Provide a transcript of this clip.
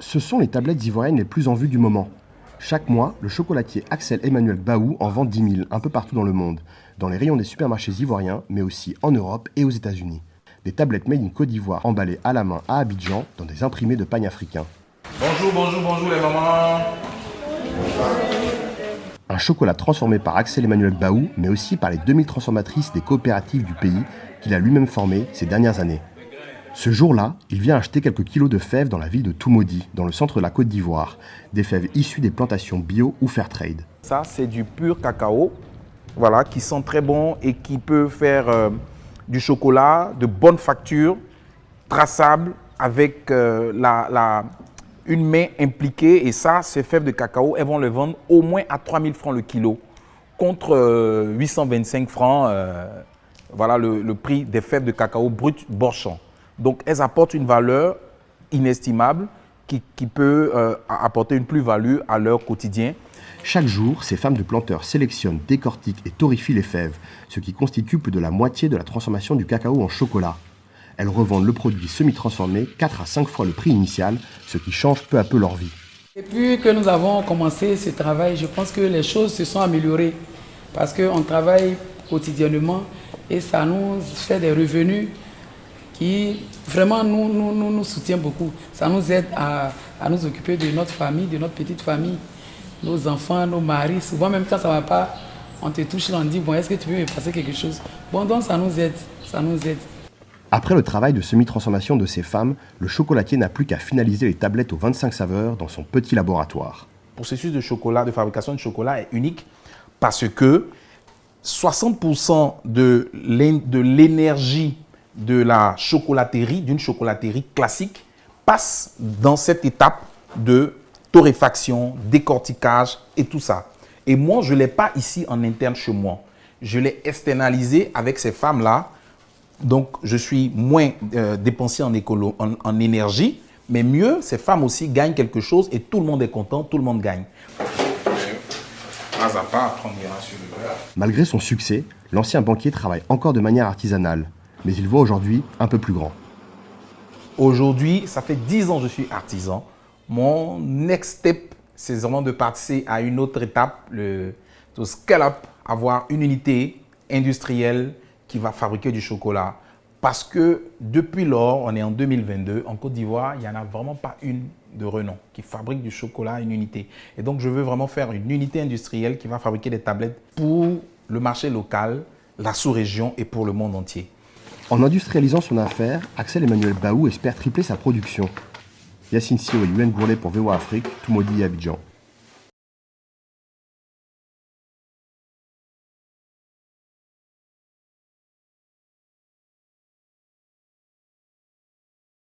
Ce sont les tablettes ivoiriennes les plus en vue du moment. Chaque mois, le chocolatier Axel Emmanuel Baou en vend 10 000 un peu partout dans le monde, dans les rayons des supermarchés ivoiriens, mais aussi en Europe et aux États-Unis. Des tablettes made in Côte d'Ivoire emballées à la main à Abidjan dans des imprimés de pagnes africains. Bonjour les mamans. Un chocolat transformé par Axel Emmanuel Baou, mais aussi par les 2000 transformatrices des coopératives du pays qu'il a lui-même formées ces dernières années. Ce jour-là, il vient acheter quelques kilos de fèves dans la ville de Toumaudi, dans le centre de la Côte d'Ivoire. Des fèves issues des plantations bio ou fair trade. Ça, c'est du pur cacao, voilà, qui sent très bon et qui peut faire du chocolat de bonne facture, traçable, avec une main impliquée. Et ça, ces fèves de cacao, elles vont le vendre au moins à 3 000 francs le kilo, contre 825 francs, voilà le prix des fèves de cacao brut Borchamp. Donc, elles apportent une valeur inestimable qui peut apporter une plus-value à leur quotidien. Chaque jour, ces femmes de planteurs sélectionnent, décortiquent et torréfient les fèves, ce qui constitue plus de la moitié de la transformation du cacao en chocolat. Elles revendent le produit semi-transformé 4 à 5 fois le prix initial, ce qui change peu à peu leur vie. Depuis que nous avons commencé ce travail, je pense que les choses se sont améliorées parce qu'on travaille quotidiennement et ça nous fait des revenus qui vraiment nous soutient beaucoup. Ça nous aide à nous occuper de notre famille, de notre petite famille, nos enfants, nos maris. Souvent même quand ça ne va pas, on te touche et on dit bon, est-ce que tu peux me passer quelque chose? Bon, donc ça nous aide, ça nous aide. Après le travail de semi-transformation de ces femmes, le chocolatier n'a plus qu'à finaliser les tablettes aux 25 saveurs dans son petit laboratoire. Le processus de chocolat, de fabrication de chocolat est unique parce que 60% de l'énergie de la chocolaterie, d'une chocolaterie classique, passe dans cette étape de torréfaction, décortiquage et tout ça. Et moi, je ne l'ai pas ici en interne chez moi. Je l'ai externalisé avec ces femmes-là. Donc, je suis moins dépensé en énergie, mais mieux, ces femmes aussi gagnent quelque chose et tout le monde est content, tout le monde gagne. Pas à pas, après on ira sur le beurre. Malgré son succès, l'ancien banquier travaille encore de manière artisanale, mais il voit aujourd'hui un peu plus grand. Aujourd'hui, ça fait 10 ans que je suis artisan. Mon next step, c'est vraiment de passer à une autre étape, le scale up, avoir une unité industrielle qui va fabriquer du chocolat. Parce que depuis lors, on est en 2022, en Côte d'Ivoire, il n'y en a vraiment pas une de renom qui fabrique du chocolat à une unité. Et donc, je veux vraiment faire une unité industrielle qui va fabriquer des tablettes pour le marché local, la sous-région et pour le monde entier. En industrialisant son affaire, Axel Emmanuel Baou espère tripler sa production. Yacine Sio et Yuen Gourlet pour VOA Afrique, Toumaudi et Abidjan.